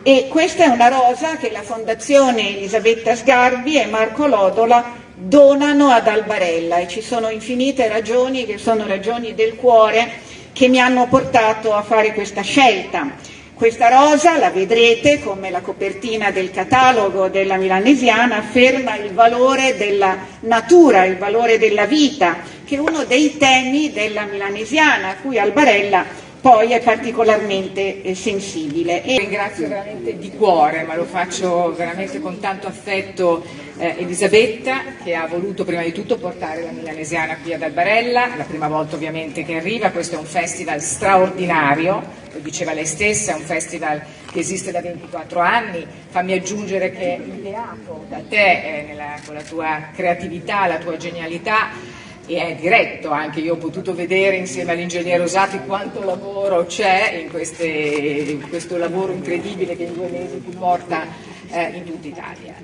E questa è una rosa che la Fondazione Elisabetta Sgarbi e Marco Lodola donano ad Albarella, e ci sono infinite ragioni che sono ragioni del cuore che mi hanno portato a fare questa scelta. Questa rosa, la vedrete come la copertina del catalogo della Milanesiana, afferma il valore della natura, il valore della vita, che è uno dei temi della Milanesiana, a cui Albarella poi è particolarmente sensibile. Ringrazio veramente di cuore, ma lo faccio veramente con tanto affetto, Elisabetta, che ha voluto prima di tutto portare la Milanesiana qui ad Albarella, la prima volta ovviamente che arriva. Questo è un festival straordinario, lo diceva lei stessa, è un festival che esiste da 24 anni, fammi aggiungere che è ideato da te con la tua creatività, la tua genialità, e è diretto anche. Io ho potuto vedere insieme all'ingegnere Osati quanto lavoro c'è in questo lavoro incredibile che in 2 mesi ti porta in tutta Italia.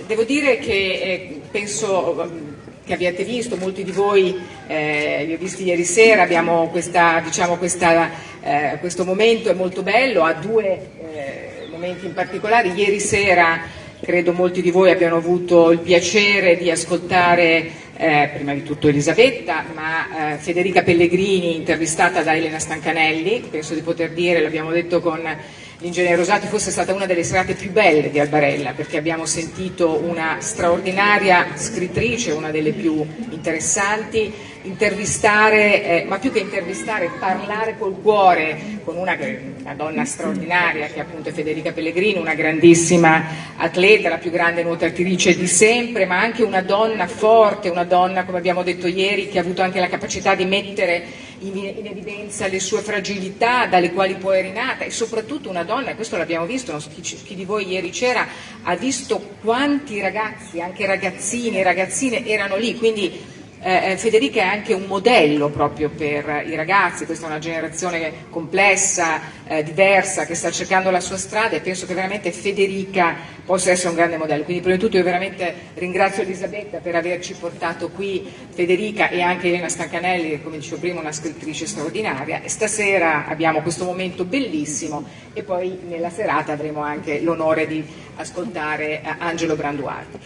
Devo dire che penso che abbiate visto, molti di voi li ho visti ieri sera, abbiamo questo momento è molto bello, ha 2 momenti in particolare. Ieri sera credo molti di voi abbiano avuto il piacere di ascoltare prima di tutto Elisabetta, ma Federica Pellegrini intervistata da Elena Stancanelli. Penso di poter dire, l'abbiamo detto con l'ingegnere Rosati, forse è stata una delle serate più belle di Albarella, perché abbiamo sentito una straordinaria scrittrice, una delle più interessanti, intervistare, ma più che intervistare, parlare col cuore con una donna straordinaria che appunto è Federica Pellegrini, una grandissima atleta, la più grande nuotatrice di sempre, ma anche una donna forte, una donna, come abbiamo detto ieri, che ha avuto anche la capacità di mettere in evidenza le sue fragilità dalle quali poi è rinata, e soprattutto una donna, e questo l'abbiamo visto, non so chi di voi ieri c'era, ha visto quanti ragazzi, anche ragazzini e ragazzine erano lì, quindi Federica è anche un modello proprio per i ragazzi. Questa è una generazione complessa, diversa, che sta cercando la sua strada, e penso che veramente Federica possa essere un grande modello. Quindi prima di tutto io veramente ringrazio Elisabetta per averci portato qui, Federica, e anche Elena Stancanelli, che come dicevo prima è una scrittrice straordinaria, e stasera abbiamo questo momento bellissimo, e poi nella serata avremo anche l'onore di ascoltare Angelo Branduardi.